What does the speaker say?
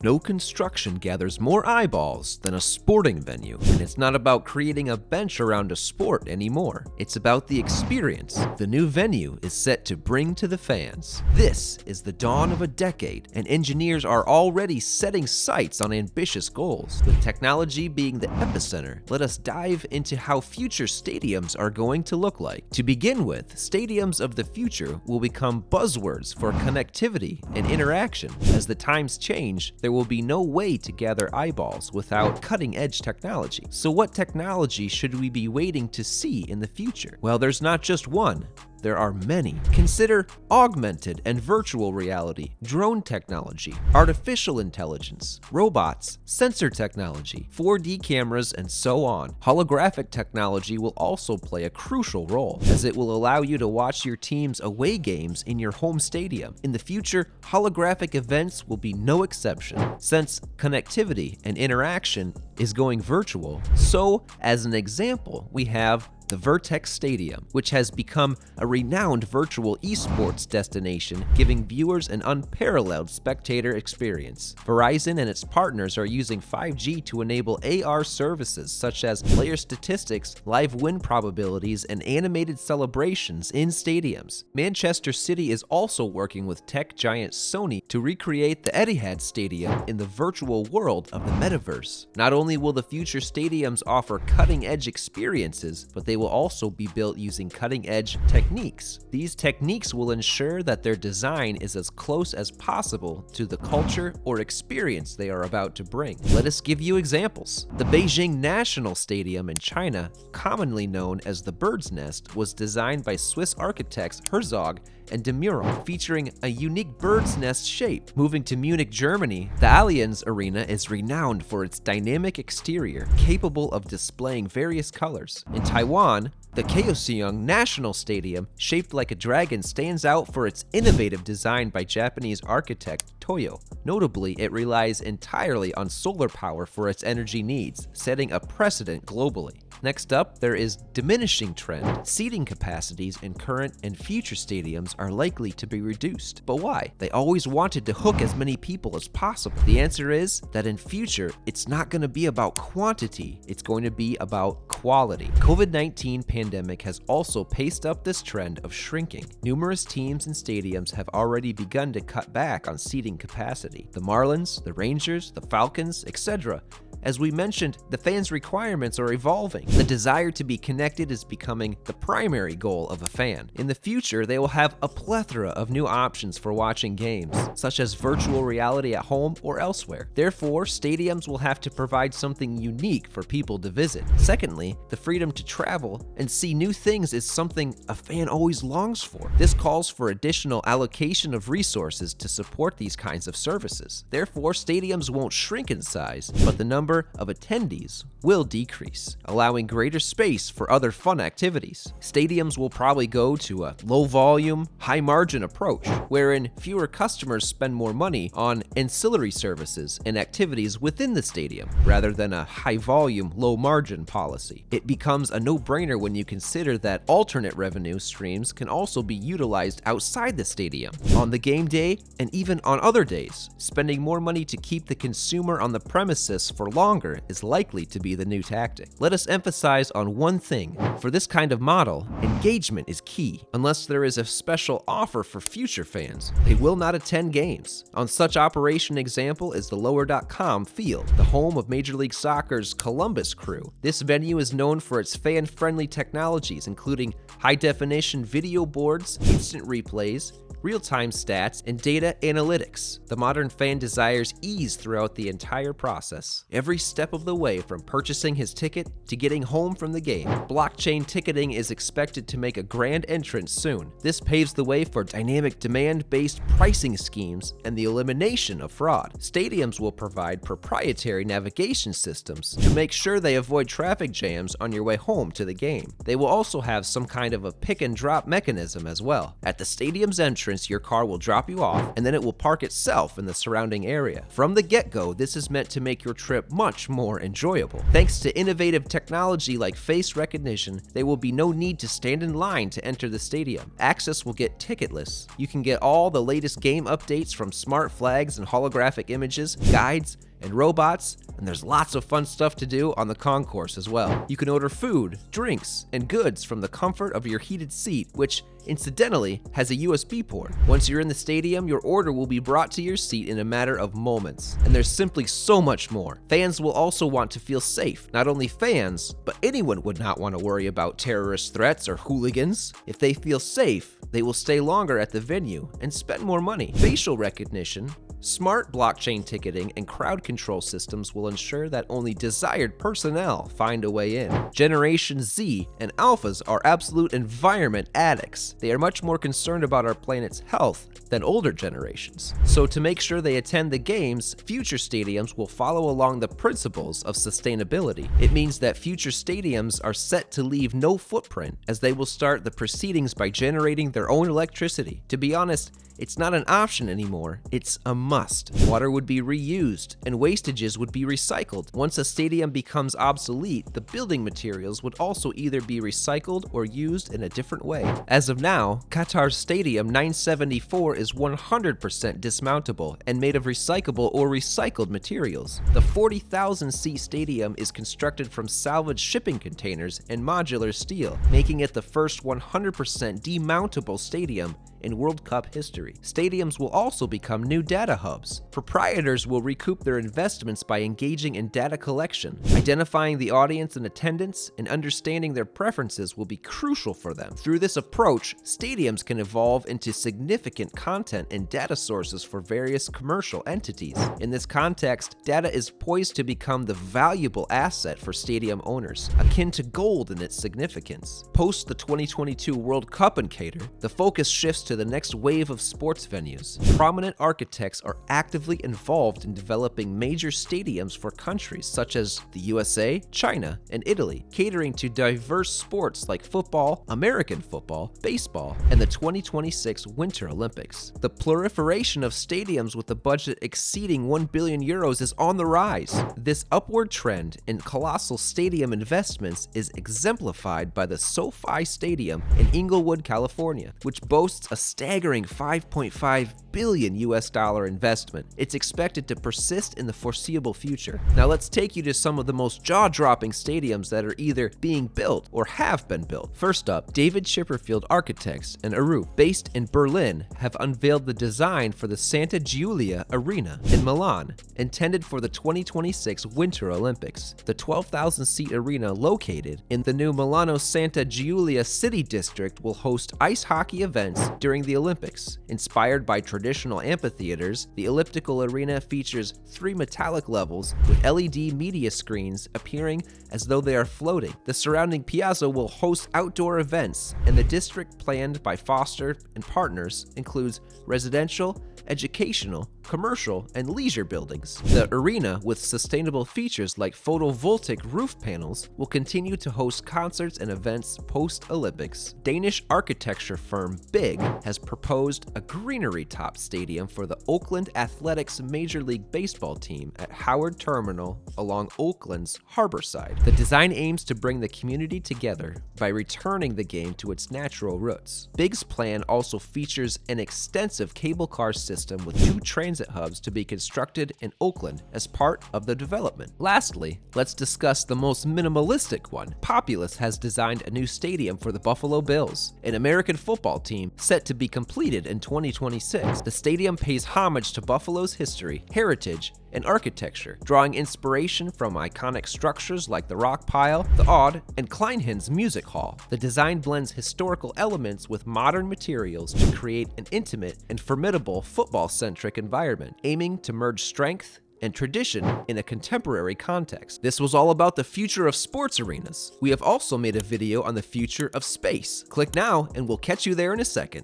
No construction gathers more eyeballs than a sporting venue, and it's not about creating a bench around a sport anymore. It's about the experience the new venue is set to bring to the fans. This is the dawn of a decade, and engineers are already setting sights on ambitious goals. With technology being the epicenter, let us dive into how future stadiums are going to look like. To begin with, stadiums of the future will become buzzwords for connectivity and interaction. As the times change, there will be no way to gather eyeballs without cutting-edge technology. So what technology should we be waiting to see in the future? Well, there's not just one. There are many. Consider augmented and virtual reality, drone technology, artificial intelligence, robots, sensor technology, 4D cameras, and so on. Holographic technology will also play a crucial role, as it will allow you to watch your team's away games in your home stadium. In the future, holographic events will be no exception. Since connectivity and interaction is going virtual, so as an example, we have the Vertex Stadium, which has become a renowned virtual esports destination, giving viewers an unparalleled spectator experience. Verizon and its partners are using 5G to enable AR services such as player statistics, live win probabilities, and animated celebrations in stadiums. Manchester City is also working with tech giant Sony to recreate the Etihad Stadium in the virtual world of the metaverse. Not only will the future stadiums offer cutting-edge experiences, but they will also be built using cutting-edge techniques. These techniques will ensure that their design is as close as possible to the culture or experience they are about to bring. Let us give you examples. The Beijing National Stadium in China, commonly known as the Bird's Nest, was designed by Swiss architects Herzog and de Meuron, featuring a unique bird's nest shape. Moving to Munich, Germany, the Allianz Arena is renowned for its dynamic exterior, capable of displaying various colors. In Taiwan, the Kaohsiung National Stadium, shaped like a dragon, stands out for its innovative design by Japanese architect Toyo. Notably, it relies entirely on solar power for its energy needs, setting a precedent globally. Next up, there is diminishing trend. Seating capacities in current and future stadiums are likely to be reduced. But why? They always wanted to hook as many people as possible. The answer is that in future, it's not going to be about quantity, it's going to be about quality. COVID-19 pandemic has also paced up this trend of shrinking. Numerous teams and stadiums have already begun to cut back on seating capacity. The Marlins, the Rangers, the Falcons, etc. As we mentioned, the fans' requirements are evolving. The desire to be connected is becoming the primary goal of a fan. In the future, they will have a plethora of new options for watching games, such as virtual reality at home or elsewhere. Therefore, stadiums will have to provide something unique for people to visit. Secondly, the freedom to travel and see new things is something a fan always longs for. This calls for additional allocation of resources to support these kinds of services. Therefore, stadiums won't shrink in size, but the number of attendees will decrease, allowing greater space for other fun activities. Stadiums will probably go to a low-volume, high-margin approach, wherein fewer customers spend more money on ancillary services and activities within the stadium, rather than a high-volume, low-margin policy. It becomes a no-brainer when you consider that alternate revenue streams can also be utilized outside the stadium, on the game day, and even on other days. Spending more money to keep the consumer on the premises for longer is likely to be the new tactic. Let us emphasize on one thing. For this kind of model, engagement is key. Unless there is a special offer for future fans, they will not attend games. On such operation example is the Lower.com Field, the home of Major League Soccer's Columbus Crew. This venue is known for its fan-friendly technologies, including high-definition video boards, instant replays, real-time stats, and data analytics. The modern fan desires ease throughout the entire process, every step of the way from purchasing his ticket to getting home from the game. Blockchain ticketing is expected to make a grand entrance soon. This paves the way for dynamic demand-based pricing schemes and the elimination of fraud. Stadiums will provide proprietary navigation systems to make sure they avoid traffic jams on your way home to the game. They will also have some kind of a pick-and-drop mechanism as well. At the stadium's entrance, entrance, your car will drop you off, and then it will park itself in the surrounding area. From the get-go, this is meant to make your trip much more enjoyable. Thanks to innovative technology like face recognition, there will be no need to stand in line to enter the stadium. Access will get ticketless. You can get all the latest game updates from smart flags and holographic images, guides, and robots, and there's lots of fun stuff to do on the concourse as well. You can order food, drinks, and goods from the comfort of your heated seat, which incidentally has a USB port. Once you're in the stadium, your order will be brought to your seat in a matter of moments. And there's simply so much more. Fans will also want to feel safe. Not only fans, but anyone would not want to worry about terrorist threats or hooligans. If they feel safe, they will stay longer at the venue and spend more money. Facial recognition, smart blockchain ticketing, and crowd control systems will ensure that only desired personnel find a way in. Generation Z and Alphas are absolute environment addicts. They are much more concerned about our planet's health than older generations. So to make sure they attend the games, future stadiums will follow along the principles of sustainability. It means that future stadiums are set to leave no footprint, as they will start the proceedings by generating their own electricity. To be honest, it's not an option anymore, it's a must. Water would be reused, and wastages would be recycled. Once a stadium becomes obsolete, the building materials would also either be recycled or used in a different way. As of now, Qatar's Stadium 974 is 100% dismountable and made of recyclable or recycled materials. The 40,000-seat stadium is constructed from salvaged shipping containers and modular steel, making it the first 100% demountable stadium in World Cup history. Stadiums will also become new data hubs. Proprietors will recoup their investments by engaging in data collection. Identifying the audience in attendance and understanding their preferences will be crucial for them. Through this approach, stadiums can evolve into significant content and data sources for various commercial entities. In this context, data is poised to become the valuable asset for stadium owners, akin to gold in its significance. Post the 2022 World Cup in Qatar, the focus shifts to the next wave of sports venues. Prominent architects are actively involved in developing major stadiums for countries such as the USA, China, and Italy, catering to diverse sports like football, American football, baseball, and the 2026 Winter Olympics. The proliferation of stadiums with a budget exceeding 1 billion euros is on the rise. This upward trend in colossal stadium investments is exemplified by the SoFi Stadium in Inglewood, California, which boasts a staggering $5.5 billion investment. It's expected to persist in the foreseeable future. Now let's take you to some of the most jaw-dropping stadiums that are either being built or have been built. First up, David Chipperfield Architects and Arup, based in Berlin, have unveiled the design for the Santa Giulia Arena in Milan, intended for the 2026 Winter Olympics. The 12,000-seat arena located in the new Milano Santa Giulia City District will host ice hockey events during the Olympics. Inspired by traditional amphitheaters, the elliptical arena features 3 metallic levels with LED media screens appearing as though they are floating. The surrounding piazza will host outdoor events, and the district planned by Foster and partners includes residential, educational, commercial, and leisure buildings. The arena, with sustainable features like photovoltaic roof panels, will continue to host concerts and events post-Olympics. Danish architecture firm BIG has proposed a greenery-top stadium for the Oakland Athletics Major League Baseball team at Howard Terminal along Oakland's harbor side. The design aims to bring the community together by returning the game to its natural roots. BIG's plan also features an extensive cable car system with 2 transit hubs to be constructed in Oakland as part of the development. Lastly, let's discuss the most minimalistic one. Populous has designed a new stadium for the Buffalo Bills, an American football team set to be completed in 2026. The stadium pays homage to Buffalo's history, heritage, and architecture, drawing inspiration from iconic structures like the Rock Pile, the Odd, and Kleinhen's Music Hall. The design blends historical elements with modern materials to create an intimate and formidable football-centric environment, aiming to merge strength and tradition in a contemporary context. This was all about the future of sports arenas. We have also made a video on the future of space. Click now and we'll catch you there in a second.